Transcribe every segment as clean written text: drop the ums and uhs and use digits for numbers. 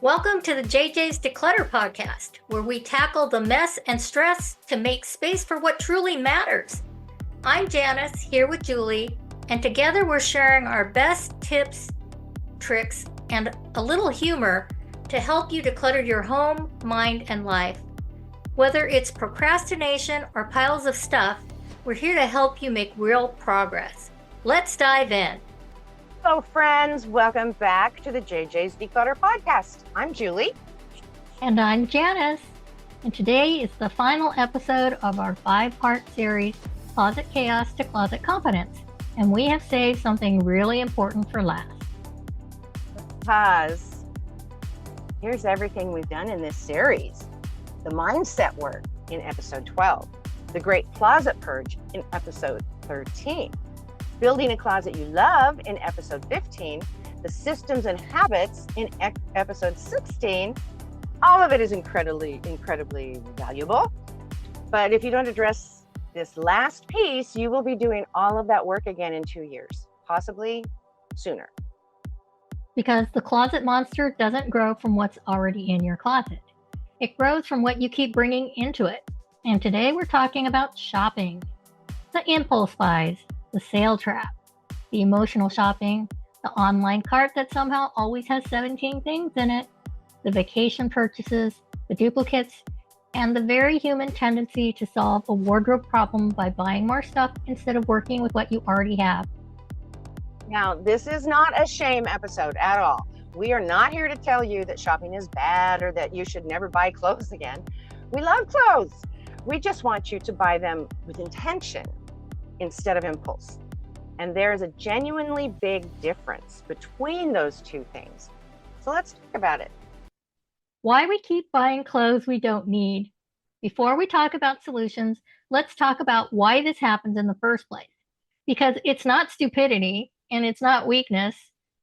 Welcome to the JJ's Declutter podcast, where we tackle the mess and stress to make space for what truly matters. I'm Janis, here with Julie, and together we're sharing our best tips, tricks, and a little humor to help you declutter your home, mind, and life. Whether it's procrastination or piles of stuff, we're here to help you make real progress. Let's dive in. Hello, friends. Welcome back to the JJ's Declutter podcast. I'm Julie. And I'm Janis. And today is the final episode of our 5-part series, Closet Chaos to Closet Competence. And we have saved something really important for last. Because here's everything we've done in this series. The mindset work in episode 12. The great closet purge in episode 13. Building a closet you love in episode 15, the systems and habits in episode 16. All of it is incredibly valuable. But if you don't address this last piece, you will be doing all of that work again in 2 years, possibly sooner. Because the closet monster doesn't grow from what's already in your closet. It grows from what you keep bringing into it. And today we're talking about shopping. The impulse buys, the sale trap, the emotional shopping, the online cart that somehow always has 17 things in it, the vacation purchases, the duplicates, and the very human tendency to solve a wardrobe problem by buying more stuff instead of working with what you already have. Now, this is not a shame episode at all. We are not here to tell you that shopping is bad or that you should never buy clothes again. We love clothes. We just want you to buy them with intention instead of impulse. And there's a genuinely big difference between those two things. So let's talk about it. Why we keep buying clothes we don't need. Before we talk about solutions, let's talk about why this happens in the first place. Because it's not stupidity, and it's not weakness,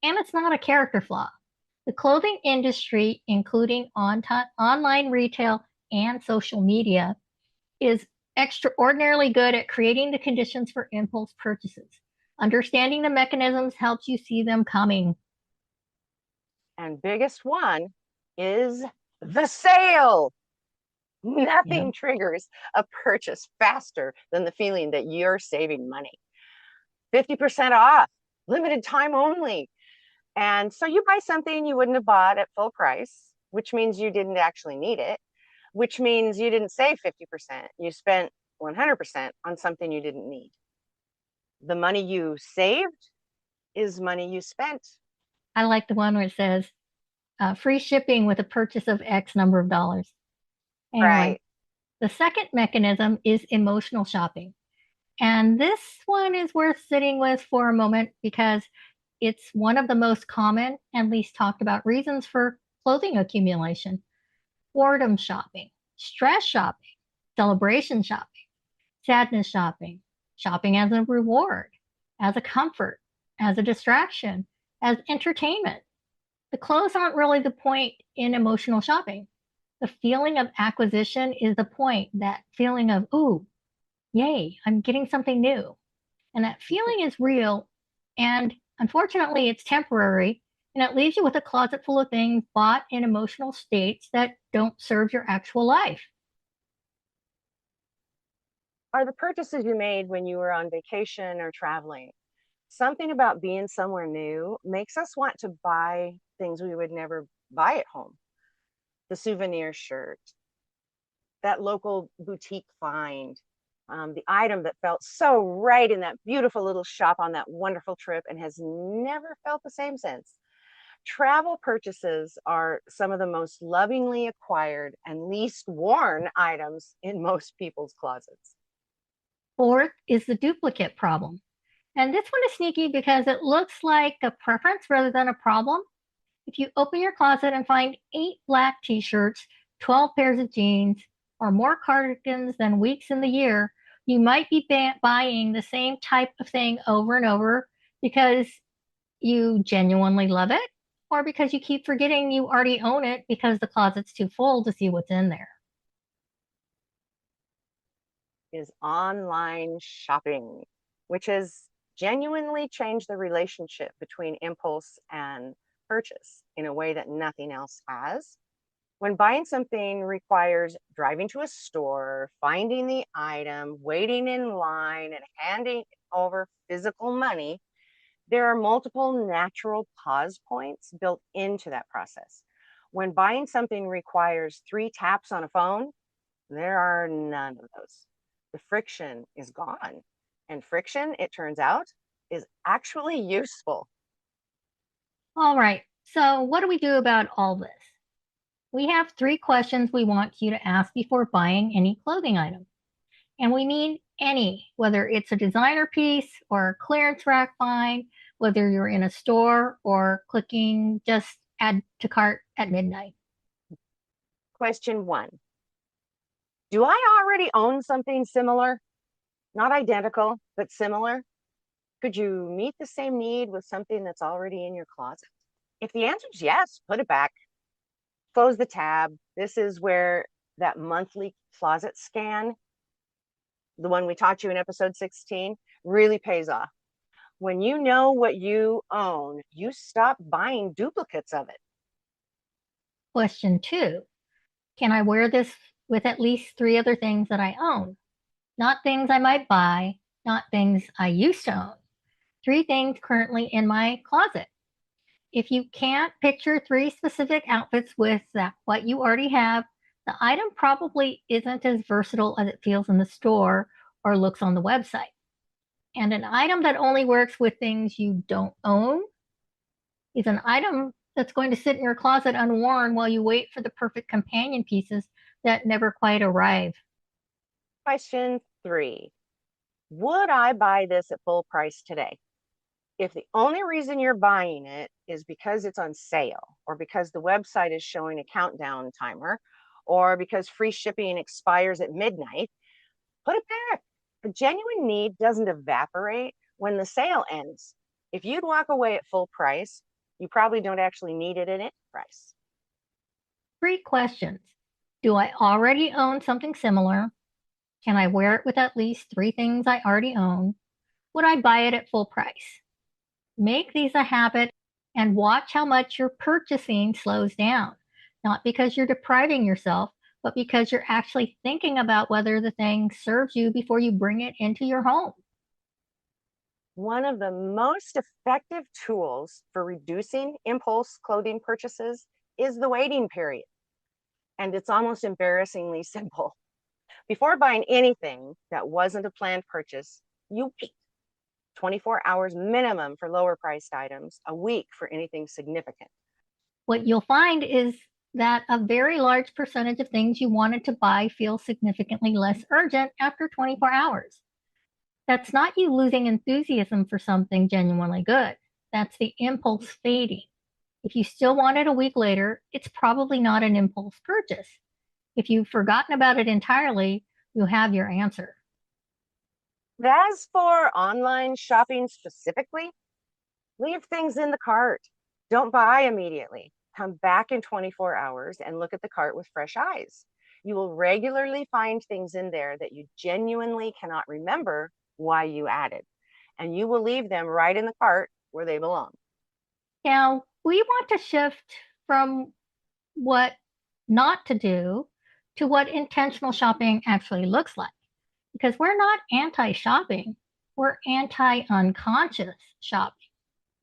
and it's not a character flaw. The clothing industry, including online retail and social media, is extraordinarily good at creating the conditions for impulse purchases. Understanding the mechanisms helps you see them coming. And biggest one is the sale. Nothing triggers a purchase faster than the feeling that you're saving money. 50% off, limited time only. And so you buy something you wouldn't have bought at full price, which means you didn't actually need it, which means you didn't save 50%. You spent 100% on something you didn't need. The money you saved is money you spent. I like the one where it says free shipping with a purchase of X number of dollars. Anyway, Right. The second mechanism is emotional shopping. And this one is worth sitting with for a moment because it's one of the most common and least talked about reasons for clothing accumulation. Boredom shopping, stress shopping, celebration shopping, sadness shopping, shopping as a reward, as a comfort, as a distraction, as entertainment. The clothes aren't really the point in emotional shopping. The feeling of acquisition is the point, that feeling of, ooh, yay, I'm getting something new. And that feeling is real, and unfortunately, it's temporary, and it leaves you with a closet full of things bought in emotional states that don't serve your actual life. Are the purchases you made when you were on vacation or traveling? Something about being somewhere new makes us want to buy things we would never buy at home. The souvenir shirt, that local boutique find, the item that felt so right in that beautiful little shop on that wonderful trip and has never felt the same since. Travel purchases are some of the most lovingly acquired and least worn items in most people's closets. Fourth is the duplicate problem. And this one is sneaky because it looks like a preference rather than a problem. If you open your closet and find 8 black t-shirts, 12 pairs of jeans, or more cardigans than weeks in the year, you might be buying the same type of thing over and over because you genuinely love it, or because you keep forgetting you already own it because the closet's too full to see what's in there. Is online shopping, which has genuinely changed the relationship between impulse and purchase in a way that nothing else has. When buying something requires driving to a store, finding the item, waiting in line, and handing over physical money, there are multiple natural pause points built into that process. When buying something requires 3 taps on a phone, there are none of those. The friction is gone. And friction, it turns out, is actually useful. All right, so what do we do about all this? We have 3 questions we want you to ask before buying any clothing item. And we mean any, whether it's a designer piece or a clearance rack find, whether you're in a store or clicking just add to cart at midnight. Question 1. Do I already own something similar? Not identical, but similar? Could you meet the same need with something that's already in your closet? If the answer is yes, put it back. Close the tab. This is where that monthly closet scan, the one we taught you in episode 16, really pays off. When you know what you own, you stop buying duplicates of it. Question 2. Can I wear this with at least 3 other things that I own? Not things I might buy, not things I used to own. 3 things currently in my closet. If you can't picture 3 specific outfits with what you already have, the item probably isn't as versatile as it feels in the store or looks on the website. And an item that only works with things you don't own is an item that's going to sit in your closet unworn while you wait for the perfect companion pieces that never quite arrive. Question 3. Would I buy this at full price today? If the only reason you're buying it is because it's on sale, or because the website is showing a countdown timer, or because free shipping expires at midnight, put it back. A genuine need doesn't evaporate when the sale ends. If you'd walk away at full price, you probably don't actually need it at any price. 3 questions. Do I already own something similar? Can I wear it with at least 3 things I already own? Would I buy it at full price? Make these a habit and watch how much your purchasing slows down. Not because you're depriving yourself, but because you're actually thinking about whether the thing serves you before you bring it into your home. One of the most effective tools for reducing impulse clothing purchases is the waiting period. And it's almost embarrassingly simple. Before buying anything that wasn't a planned purchase, you wait 24 hours minimum for lower priced items, a week for anything significant. What you'll find is that a very large percentage of things you wanted to buy feel significantly less urgent after 24 hours. That's not you losing enthusiasm for something genuinely good. That's the impulse fading. If you still want it a week later, it's probably not an impulse purchase. If you've forgotten about it entirely, you'll have your answer. As for online shopping specifically, leave things in the cart. Don't buy immediately. Come back in 24 hours and look at the cart with fresh eyes. You will regularly find things in there that you genuinely cannot remember why you added, and you will leave them right in the cart where they belong. Now, we want to shift from what not to do to what intentional shopping actually looks like. Because we're not anti shopping, we're anti unconscious shopping.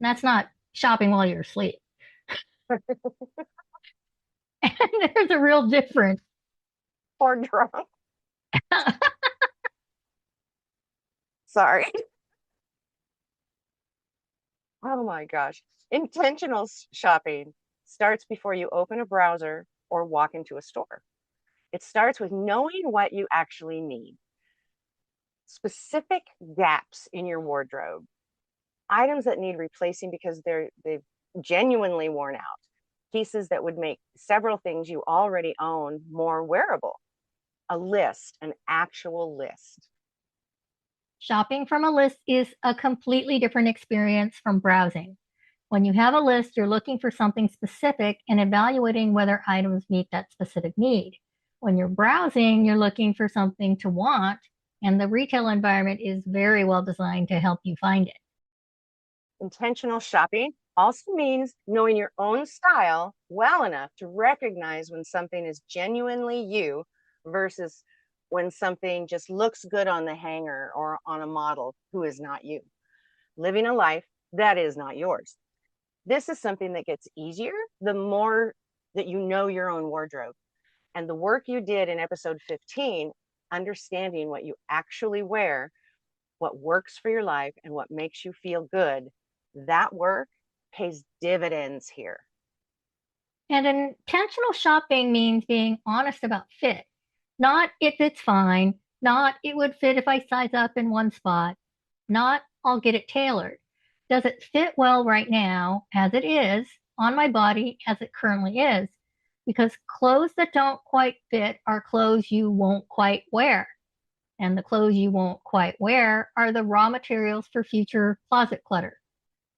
And that's not shopping while you're asleep. And there's a real difference. Or drunk. Sorry. Oh my gosh. Intentional shopping starts before you open a browser or walk into a store. It starts with knowing what you actually need. Specific gaps in your wardrobe, items that need replacing because they've genuinely worn out, pieces that would make several things you already own more wearable. A list, an actual list. Shopping from a list is a completely different experience from browsing. When you have a list, you're looking for something specific and evaluating whether items meet that specific need. When you're browsing, you're looking for something to want, and the retail environment is very well designed to help you find it. Intentional shopping Also means knowing your own style well enough to recognize when something is genuinely you versus when something just looks good on the hanger or on a model who is not you. Living a life that is not yours. This is something that gets easier the more that you know your own wardrobe. And the work you did in episode 15, understanding what you actually wear, what works for your life, and what makes you feel good, that work pays dividends here. And intentional shopping means being honest about fit. Not if it's fine, not it would fit if I size up in one spot, not I'll get it tailored. Does it fit well right now as it is on my body as it currently is? Because clothes that don't quite fit are clothes you won't quite wear. And the clothes you won't quite wear are the raw materials for future closet clutter.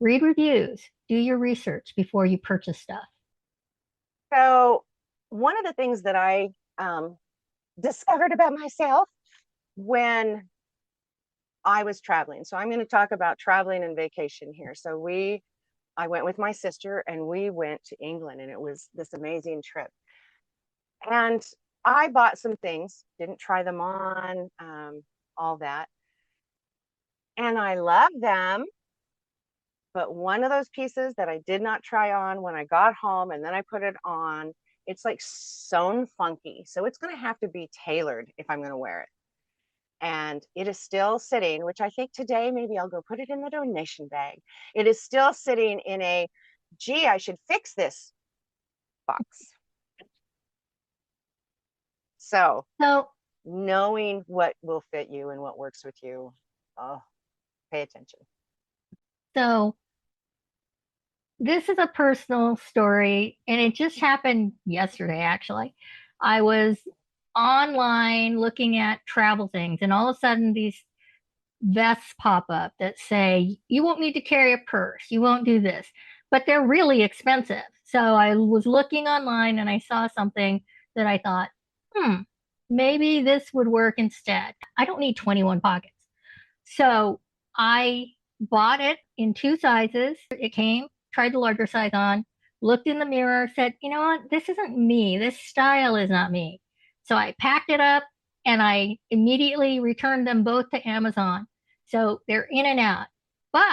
Read reviews, do your research before you purchase stuff. So, one of the things that I discovered about myself when I was traveling. So, I'm going to talk about traveling and vacation here. I went with my sister and we went to England, and it was this amazing trip. And I bought some things, didn't try them on, all that. And I love them. But one of those pieces that I did not try on when I got home and then I put it on, it's like sewn funky. So it's going to have to be tailored if I'm going to wear it. And it is still sitting, which I think today maybe I'll go put it in the donation bag. It is still sitting in a, gee, I should fix this box. So So, knowing what will fit you and what works with you, oh, pay attention. so this is a personal story, and it just happened yesterday, actually. I was online looking at travel things, and all of a sudden, these vests pop up that say, you won't need to carry a purse, you won't do this, but they're really expensive. So I was looking online and I saw something that I thought, maybe this would work instead. I don't need 21 pockets. So I bought it in two sizes. It came, tried the larger size on, looked in the mirror, said, you know what? This isn't me. This style is not me. So I packed it up and I immediately returned them both to Amazon. So they're in and out. But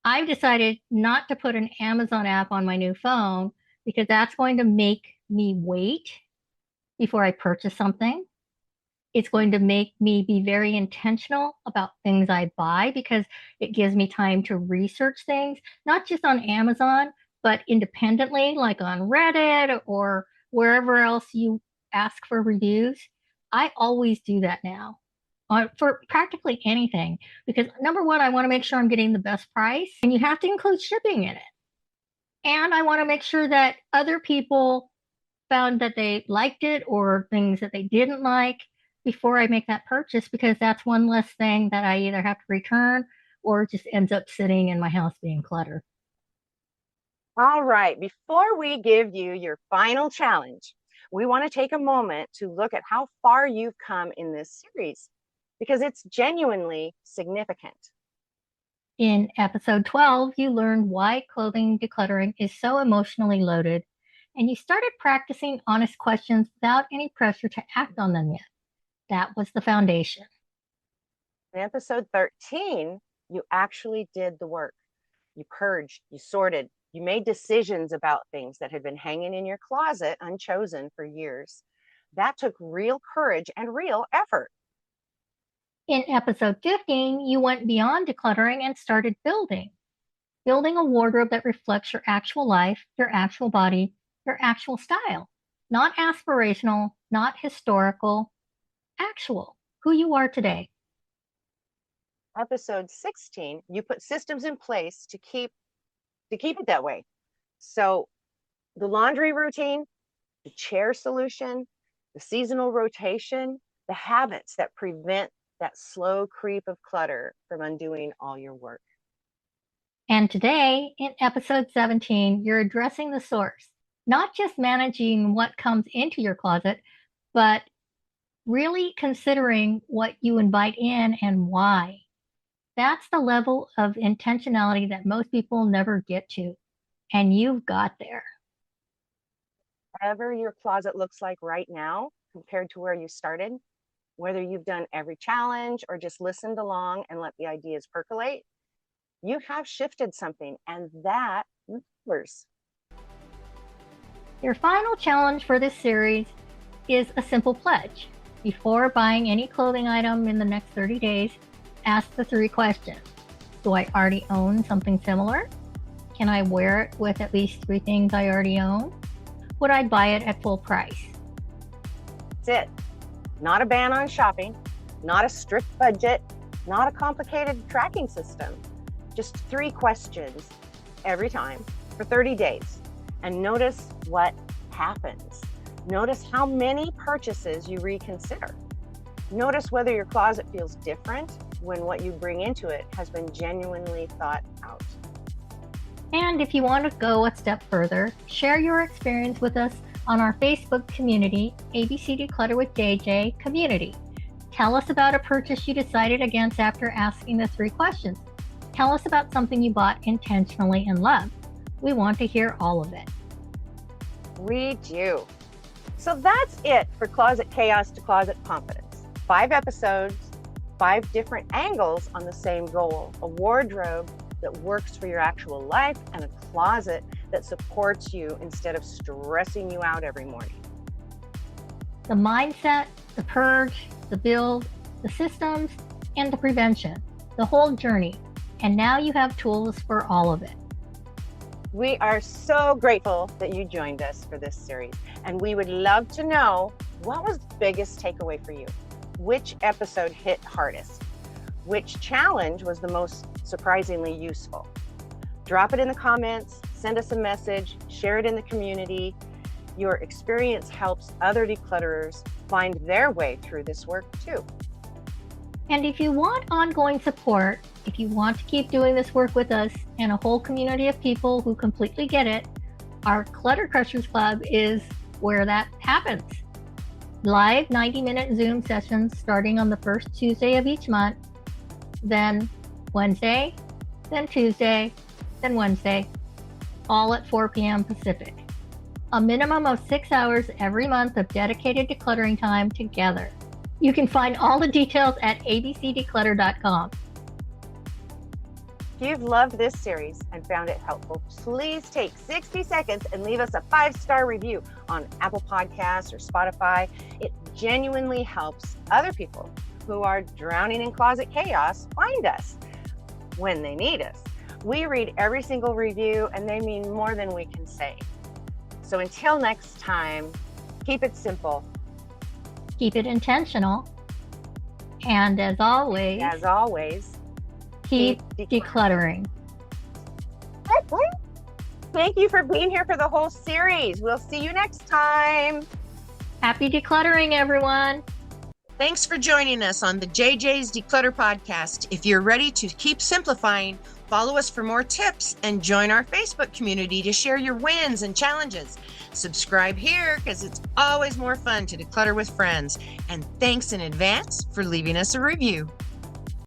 I've decided not to put an Amazon app on my new phone because that's going to make me wait before I purchase something. It's going to make me be very intentional about things I buy because it gives me time to research things, not just on Amazon, but independently, like on Reddit or wherever else you ask for reviews. I always do that now for practically anything because number one, I want to make sure I'm getting the best price, and you have to include shipping in it. And I want to make sure that other people found that they liked it or things that they didn't like before I make that purchase because that's one less thing that I either have to return or just ends up sitting in my house being cluttered. All right, before we give you your final challenge, we want to take a moment to look at how far you've come in this series because it's genuinely significant. In episode 12, you learned why clothing decluttering is so emotionally loaded, and you started practicing honest questions without any pressure to act on them yet. That was the foundation. In episode 13, you actually did the work. You purged, you sorted, you made decisions about things that had been hanging in your closet unchosen for years. That took real courage and real effort. In episode 15, you went beyond decluttering and started building a wardrobe that reflects your actual life, your actual body, your actual style. Not aspirational, not historical, actual, who you are today. Episode 16, you put systems in place to keep it that way. So the laundry routine, the chair solution, the seasonal rotation, the habits that prevent that slow creep of clutter from undoing all your work. And today, in episode 17, you're addressing the source, not just managing what comes into your closet, but really considering what you invite in and why. That's the level of intentionality that most people never get to, and you've got there. Whatever your closet looks like right now compared to where you started, whether you've done every challenge or just listened along and let the ideas percolate, you have shifted something, and that matters. Your final challenge for this series is a simple pledge. Before buying any clothing item in the next 30 days, ask the 3 questions. Do I already own something similar? Can I wear it with at least 3 things I already own? Would I buy it at full price? That's it. Not a ban on shopping, not a strict budget, not a complicated tracking system. Just 3 questions every time for 30 days. And notice what happens. Notice how many purchases you reconsider. Notice whether your closet feels different when what you bring into it has been genuinely thought out. And if you want to go a step further, share your experience with us on our Facebook community, ABC Declutter with JJ Community. Tell us about a purchase you decided against after asking the 3 questions. Tell us about something you bought intentionally and loved. We want to hear all of it. We do. So that's it for Closet Chaos to Closet Confidence. 5 episodes, 5 different angles on the same goal: a wardrobe that works for your actual life and a closet that supports you instead of stressing you out every morning. The mindset, the purge, the build, the systems, and the prevention, the whole journey. And now you have tools for all of it. We are so grateful that you joined us for this series, and we would love to know, what was the biggest takeaway for you? Which episode hit hardest? Which challenge was the most surprisingly useful? Drop it in the comments, send us a message, share it in the community. Your experience helps other declutterers find their way through this work too. And if you want ongoing support, if you want to keep doing this work with us and a whole community of people who completely get it, our Clutter Crushers Club is where that happens. Live 90-minute Zoom sessions starting on the first Tuesday of each month, then Wednesday, then Tuesday, then Wednesday, all at 4 p.m. Pacific. A minimum of 6 hours every month of dedicated decluttering time together. You can find all the details at abcdeclutter.com. If you've loved this series and found it helpful, please take 60 seconds and leave us a 5-star review on Apple Podcasts or Spotify. It genuinely helps other people who are drowning in closet chaos find us when they need us. We read every single review, and they mean more than we can say. So until next time, keep it simple. Keep it intentional. And as always, keep decluttering. Thank you for being here for the whole series. We'll see you next time. Happy decluttering, everyone. Thanks for joining us on the JJ's Declutter podcast. If you're ready to keep simplifying, follow us for more tips and join our Facebook community to share your wins and challenges. Subscribe here because it's always more fun to declutter with friends. And thanks in advance for leaving us a review.